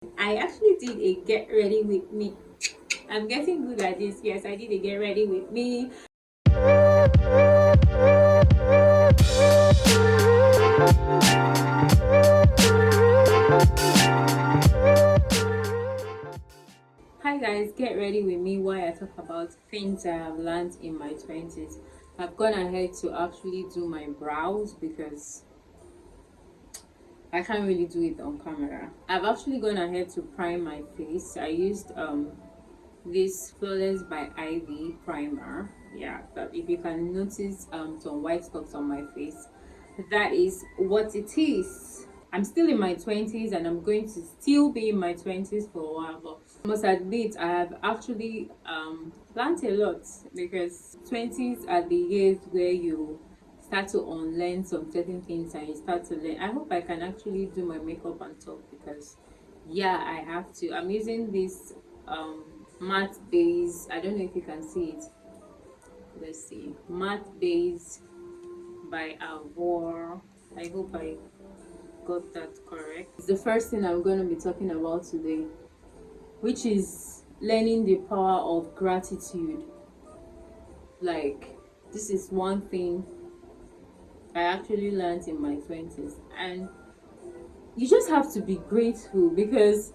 I actually did a get ready with me. I'm getting good at this. Yes, I did a get ready with me. Hi guys, get ready with me while I talk about things I have learned in my 20s. I've gone ahead to actually do my brows because I can't really do it on camera. I've actually gone ahead to prime my face. I used this Flawless by Ivy primer. Yeah, but if you can notice some white spots on my face, that is what it is. I'm still in my 20s and I'm going to still be in my 20s for a while, but I must admit I have actually learned a lot, because 20s are the years where you start to unlearn some certain things and you start to learn. I hope I can actually do my makeup and talk, because yeah, I have to. I'm using this um matte base. I don't know if you can see it. Let's see, matte base by Avor. I hope I got that correct. It's the first thing I'm going to be talking about today, which is learning the power of gratitude. Like, this is one thing I actually learned in my 20s, and you just have to be grateful, because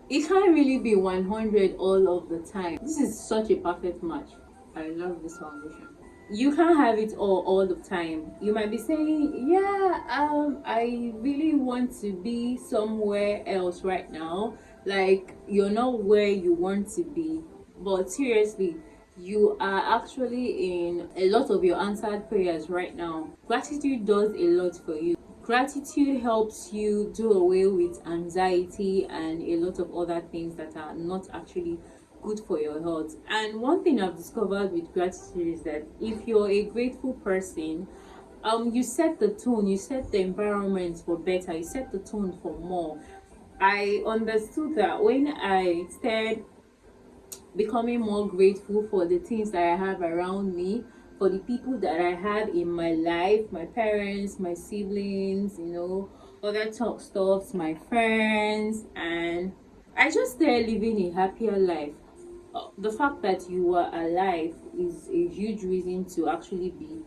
it can't really be 100 all of the time. This is such a perfect match. I love this foundation. You can't have it all the time. You might be saying, yeah, I really want to be somewhere else right now. Like, you're not where you want to be, but seriously, you are actually in a lot of your answered prayers right now. Gratitude does a lot for you. Gratitude helps you do away with anxiety and a lot of other things that are not actually good for your health. And one thing I've discovered with gratitude is that if you're a grateful person, you set the tone, you set the environment for better, you set the tone for more. I understood that when I started becoming more grateful for the things that I have around me, for the people that I have in my life, my parents, my siblings, other talk stuffs, my friends, and I just started living a happier life. The fact that you are alive is a huge reason to actually be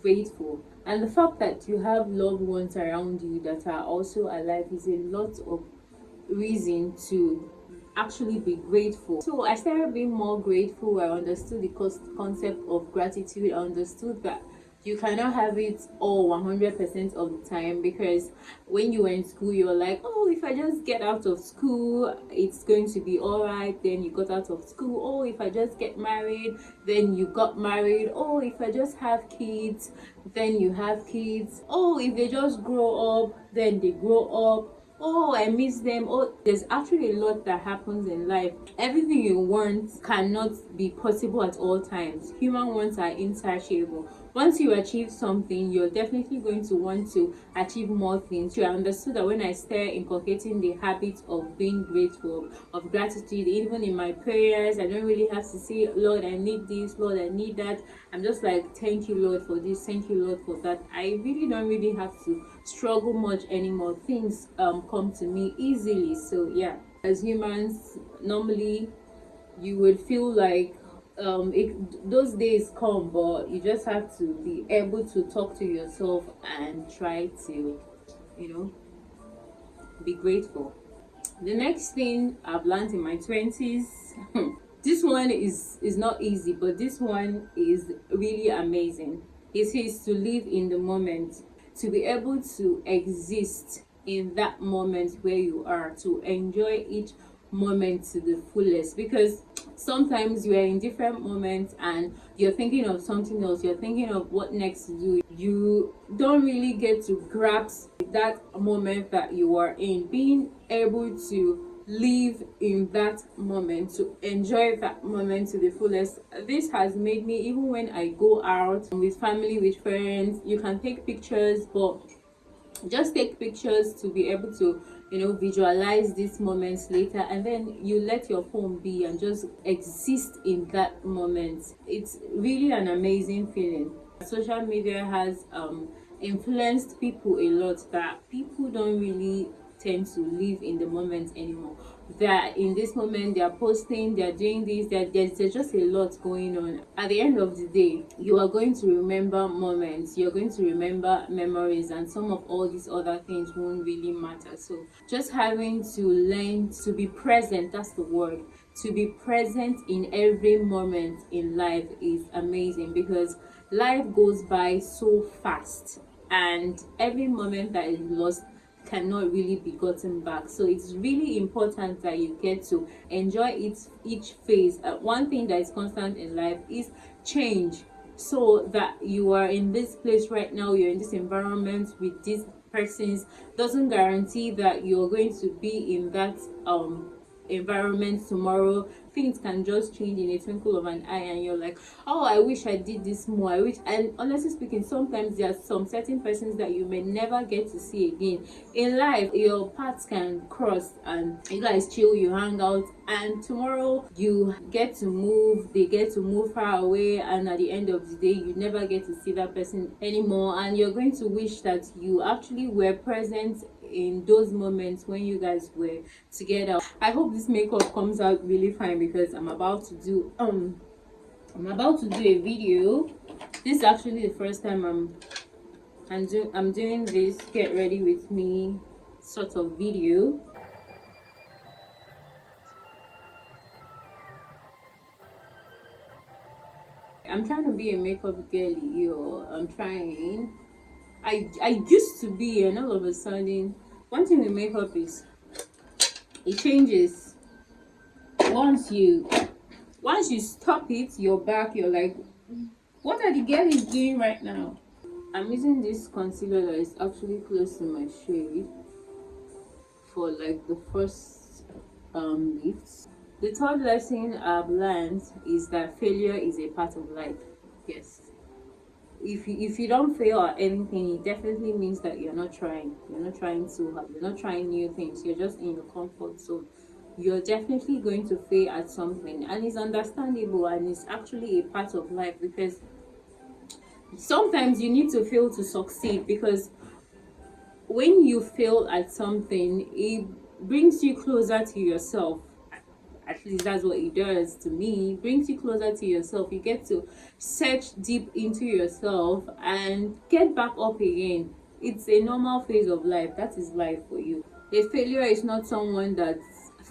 grateful, and the fact that you have loved ones around you that are also alive is a lot of reason to actually be grateful. So I started being more grateful. I understood the concept of gratitude. I understood that you cannot have it all 100% of the time, because when you were in school you're like, oh, if I just get out of school it's going to be all right. Then you got out of school. Oh, if I just get married, then you got married. Oh, if I just have kids, then you have kids. Oh, if they just grow up, then they grow up. Oh, I miss them. Oh, there's actually a lot that happens in life. Everything you want cannot be possible at all times. Human wants are insatiable. Once you achieve something, you're definitely going to want to achieve more things. So I understood that when I started inculcating the habit of being grateful, of gratitude, even in my prayers, I don't really have to say, Lord, I need this, Lord, I need that. I'm just like, thank you, Lord, for this, thank you, Lord, for that. I really don't really have to struggle much anymore. Things come to me easily. So yeah, as humans, normally you would feel like those days come, but you just have to be able to talk to yourself and try to, you know, be grateful. The next thing I've learned in my 20s, this one is not easy, but this one is really amazing. It is to live in the moment, to be able to exist in that moment where you are, to enjoy each moment to the fullest, because sometimes you are in different moments and you're thinking of something else, you're thinking of what next to do. You don't really get to grasp that moment that you are in. Being able to live in that moment, to enjoy that moment to the fullest, this has made me, even when I go out with family, with friends, you can take pictures, but just take pictures to be able to visualize these moments later, and then you let your phone be and just exist in that moment. It's really an amazing feeling. Social media has influenced people a lot, that people don't really tend to live in the moment anymore. They're in this moment, they're posting, they're doing this, there's just a lot going on. At the end of the day, you are going to remember moments, you're going to remember memories, and some of all these other things won't really matter. So just having to learn to be present, that's the word, to be present in every moment in life is amazing, because life goes by so fast, and every moment that is lost cannot really be gotten back. So it's really important that you get to enjoy each phase. One thing that is constant in life is change. So that you are in this place right now, you're in this environment with these persons, doesn't guarantee that you're going to be in that environment tomorrow. Things can just change in a twinkle of an eye, and you're like, oh, I wish I did this more, I wish. And honestly speaking, sometimes there are some certain persons that you may never get to see again in life. Your paths can cross, and you guys chill, you hang out, and tomorrow you get to move, they get to move far away, and at the end of the day you never get to see that person anymore, and you're going to wish that you actually were present in those moments when you guys were together. I hope this makeup comes out really fine, because I'm about to do a video. This is actually the first time I'm doing this get ready with me sort of video. I'm trying to be a makeup girly, yo. I'm trying. I used to be, and all of a sudden, one thing with makeup is it changes. Once you stop it, you're back. You're like, what are the girlies doing right now? I'm using this concealer that is actually close to my shade for like the first lifts. The third lesson I've learned is that failure is a part of life. Yes. If you don't fail at anything, it definitely means that you're not trying. You're not trying too hard. You're not trying new things. You're just in your comfort zone. You're definitely going to fail at something, and it's understandable, and it's actually a part of life, because sometimes you need to fail to succeed. Because when you fail at something, it brings you closer to yourself. At least that's what it does to me. It brings you closer to yourself. You get to search deep into yourself and get back up again. It's a normal phase of life. That is life for you. A failure is not someone that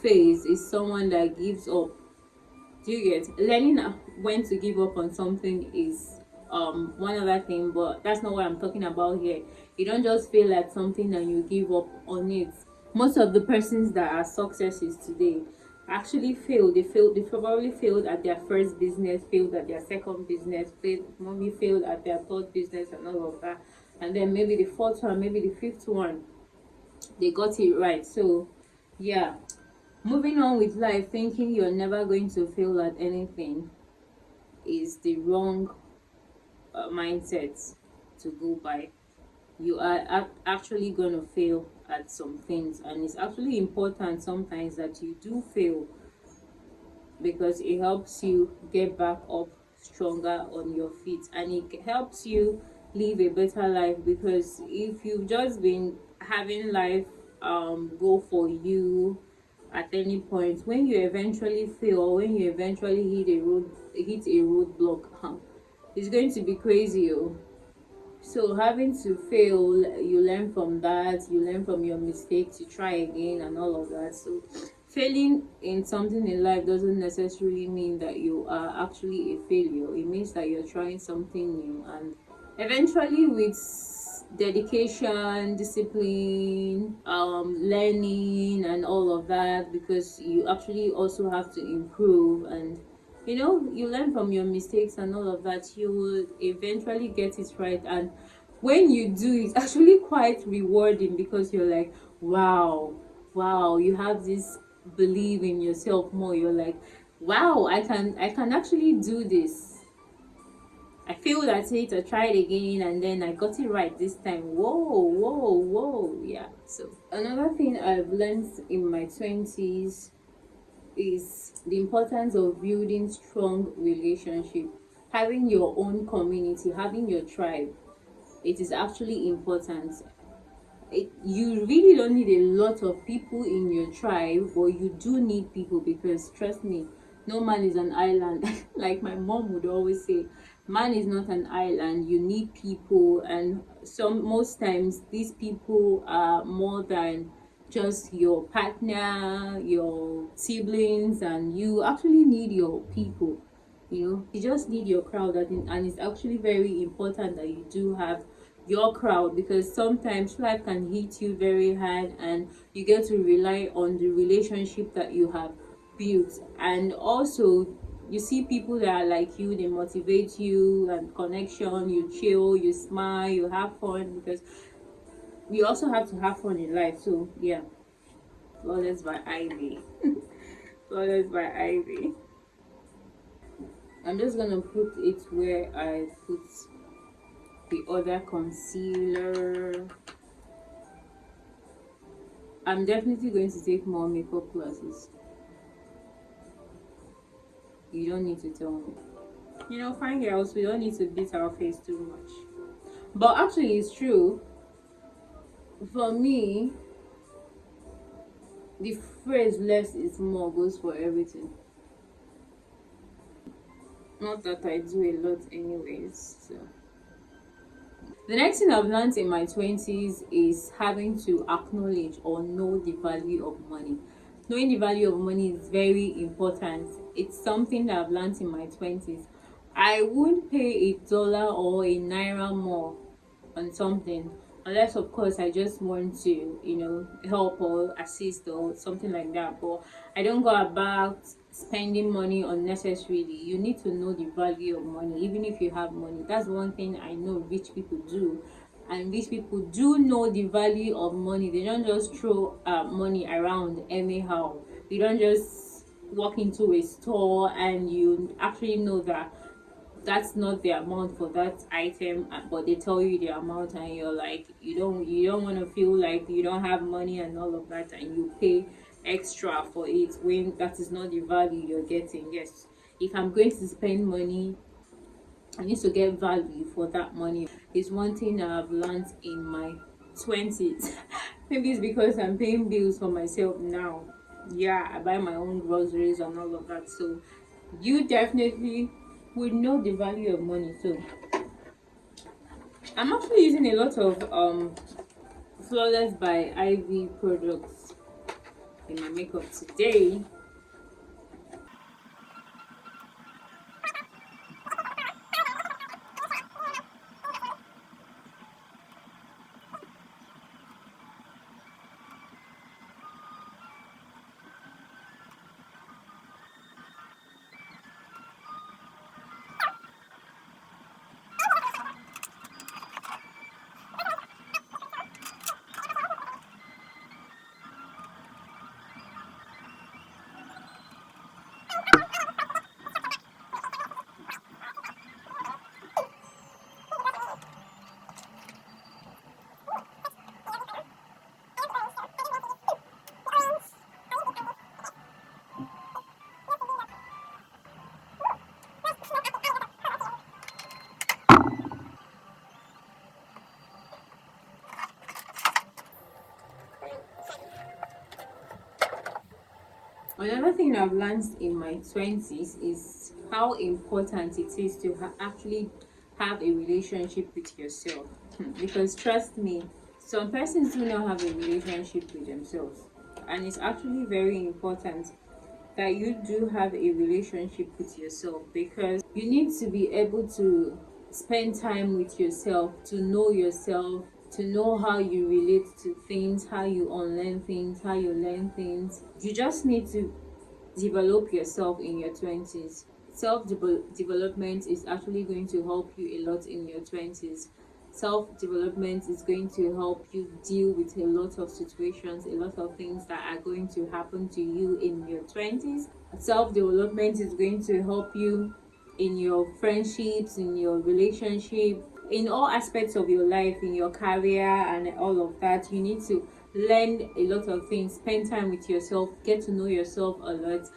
fails, it's someone that gives up. Do you get? Learning when to give up on something is one other thing, but that's not what I'm talking about here. You don't just fail at something and you give up on it. Most of the persons that are successes today actually failed. They probably failed at their first business, failed at their second business, maybe failed at their third business and all of that, and then maybe the fourth one, maybe the fifth one, they got it right. So yeah, moving on with life, thinking you're never going to fail at anything is the wrong mindset to go by. You are actually going to fail at some things, and it's actually important sometimes that you do fail, because it helps you get back up stronger on your feet, and it helps you live a better life. Because if you've just been having life go for you, at any point when you eventually fail, or when you eventually hit a roadblock, it's going to be crazy. So having to fail, you learn from that, you learn from your mistakes, you try again and all of that. So failing in something in life doesn't necessarily mean that you are actually a failure. It means that you're trying something new, and eventually with dedication, discipline, learning and all of that, because you actually also have to improve, and you learn from your mistakes and all of that, you will eventually get it right. And when you do, it's actually quite rewarding, because you're like, wow, you have this belief in yourself more. You're like, wow, I can actually do this. I failed at it, I tried again, and then I got it right this time. Whoa, yeah. So another thing I've learned in my 20s is the importance of building strong relationship, having your own community, having your tribe. It is actually important. You really don't need a lot of people in your tribe, but you do need people, because trust me, no man is an island. Like my mom would always say, man is not an island. You need people, and most times these people are more than just your partner, your siblings, and you actually need your people. You just need your crowd. And it's actually very important that you do have your crowd, because sometimes life can hit you very hard and you get to rely on the relationship that you have built. And also, you see people that are like you, they motivate you, and connection, you chill, you smile, you have fun, because we also have to have fun in life. So yeah, flawless by Ivy. Flawless by Ivy. I'm just gonna put it where I put the other concealer. I'm definitely going to take more makeup classes. You don't need to tell me. Fine girls, we don't need to beat our face too much. But actually, it's true. For me, the phrase less is more goes for everything. Not that I do a lot, anyways. So. The next thing I've learned in my 20s is having to acknowledge or know the value of money. Knowing the value of money is very important. It's something that I've learned in my 20s. I won't pay $1 or a naira more on something, unless of course I just want to help or assist or something like that. But I don't go about spending money unnecessarily. You need to know the value of money, even if you have money. That's one thing I know rich people do. And rich people do know the value of money. They don't just throw money around anyhow. You don't just walk into a store and you actually know that that's not the amount for that item, but they tell you the amount, and you're like, you don't want to feel like you don't have money and all of that, and you pay extra for it when that is not the value you're getting. Yes, if I'm going to spend money, I need to get value for that money. Is one thing that I've learned in my 20s. Maybe it's because I'm paying bills for myself now. Yeah, I buy my own groceries and all of that. So you definitely would know the value of money. So I'm actually using a lot of Flawless by Ivy products in my makeup today. Another thing I've learned in my 20s is how important it is to actually have a relationship with yourself. Because trust me, some persons do not have a relationship with themselves, and it's actually very important that you do have a relationship with yourself, because you need to be able to spend time with yourself, to know how you relate to things, how you unlearn things, how you learn things. You just need to develop yourself in your 20s. Self development is actually going to help you a lot in your 20s. Self development is going to help you deal with a lot of situations, a lot of things that are going to happen to you in your 20s. Self development is going to help you in your friendships, in your relationship, in all aspects of your life, in your career, and all of that. You need to learn a lot of things, spend time with yourself, get to know yourself a lot.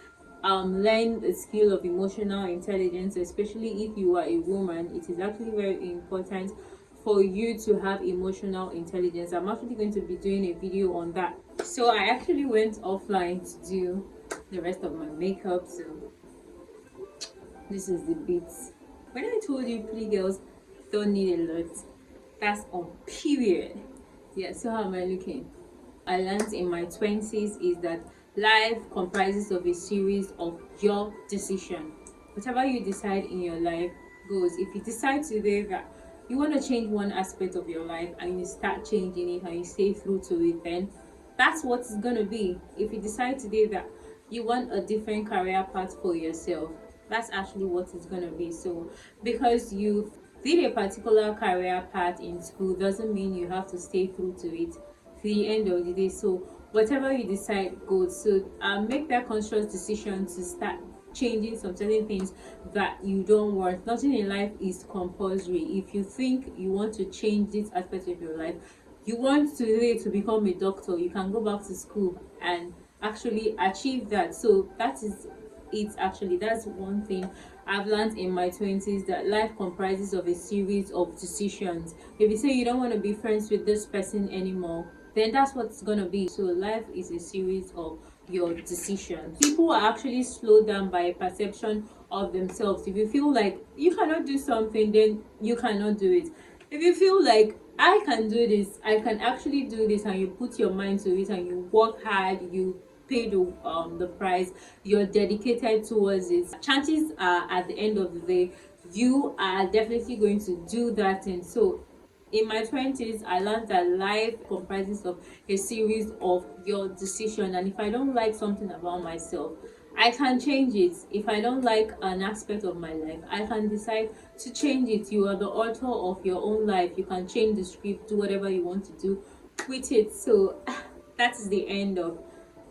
Learn the skill of emotional intelligence, especially if you are a woman. It is actually very important for you to have emotional intelligence. I'm actually going to be doing a video on that. So I actually went offline to do the rest of my makeup, so this is the bits. When I told you pretty girls don't need a lot, that's on period. Yeah, so how am I looking? I learned in my 20s is that life comprises of a series of your decision. Whatever you decide in your life goes. If you decide today that you want to change one aspect of your life and you start changing it and you stay through to it, then that's what it's going to be. If you decide today that you want a different career path for yourself, that's actually what it's going to be. So because you did a particular career path in school doesn't mean you have to stay through to it to the end of the day. So whatever you decide goes. So make that conscious decision to start changing some certain things that you don't want. Nothing in life is compulsory. If you think you want to change this aspect of your life, you want today to become a doctor, you can go back to school and actually achieve that. So that is it. Actually, that's one thing I've learned in my 20s, that life comprises of a series of decisions. If you say you don't want to be friends with this person anymore, then that's what it's gonna be. So life is a series of your decisions. People are actually slowed down by a perception of themselves. If you feel like you cannot do something, then you cannot do it. If you feel like I can do this, I can actually do this, and you put your mind to it and you work hard, you pay the price, you're dedicated towards it, chances are at the end of the day you are definitely going to do that thing. So in my 20s, I learned that life comprises of a series of your decision, and if I don't like something about myself, I can change it. If I don't like an aspect of my life, I can decide to change it. You are the author of your own life. You can change the script, do whatever you want to do with it. So that is the end of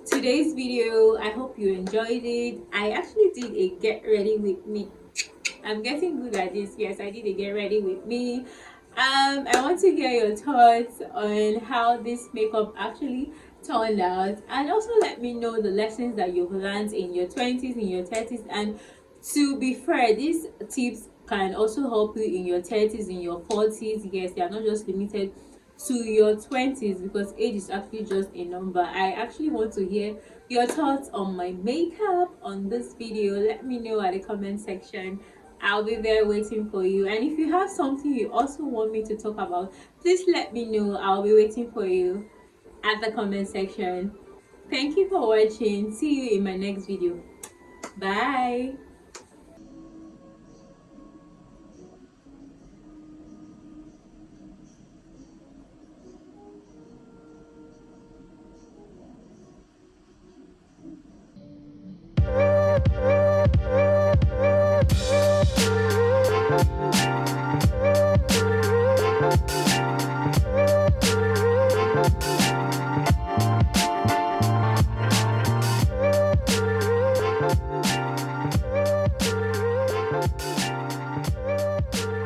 today's video. I hope you enjoyed it. I actually did a get ready with me. I'm getting good at this. Yes, I did a get ready with me. I want to hear your thoughts on how this makeup actually turned out, and also let me know the lessons that you've learned in your 20s, in your 30s. And to be fair, these tips can also help you in your 30s, in your 40s. Yes, they are not just limited to your 20s, because age is actually just a number. I actually want to hear your thoughts on my makeup on this video. Let me know at the comment section. I'll be there waiting for you. And if you have something you also want me to talk about, please let me know. I'll be waiting for you at the comment section. Thank you for watching. See you in my next video. Bye.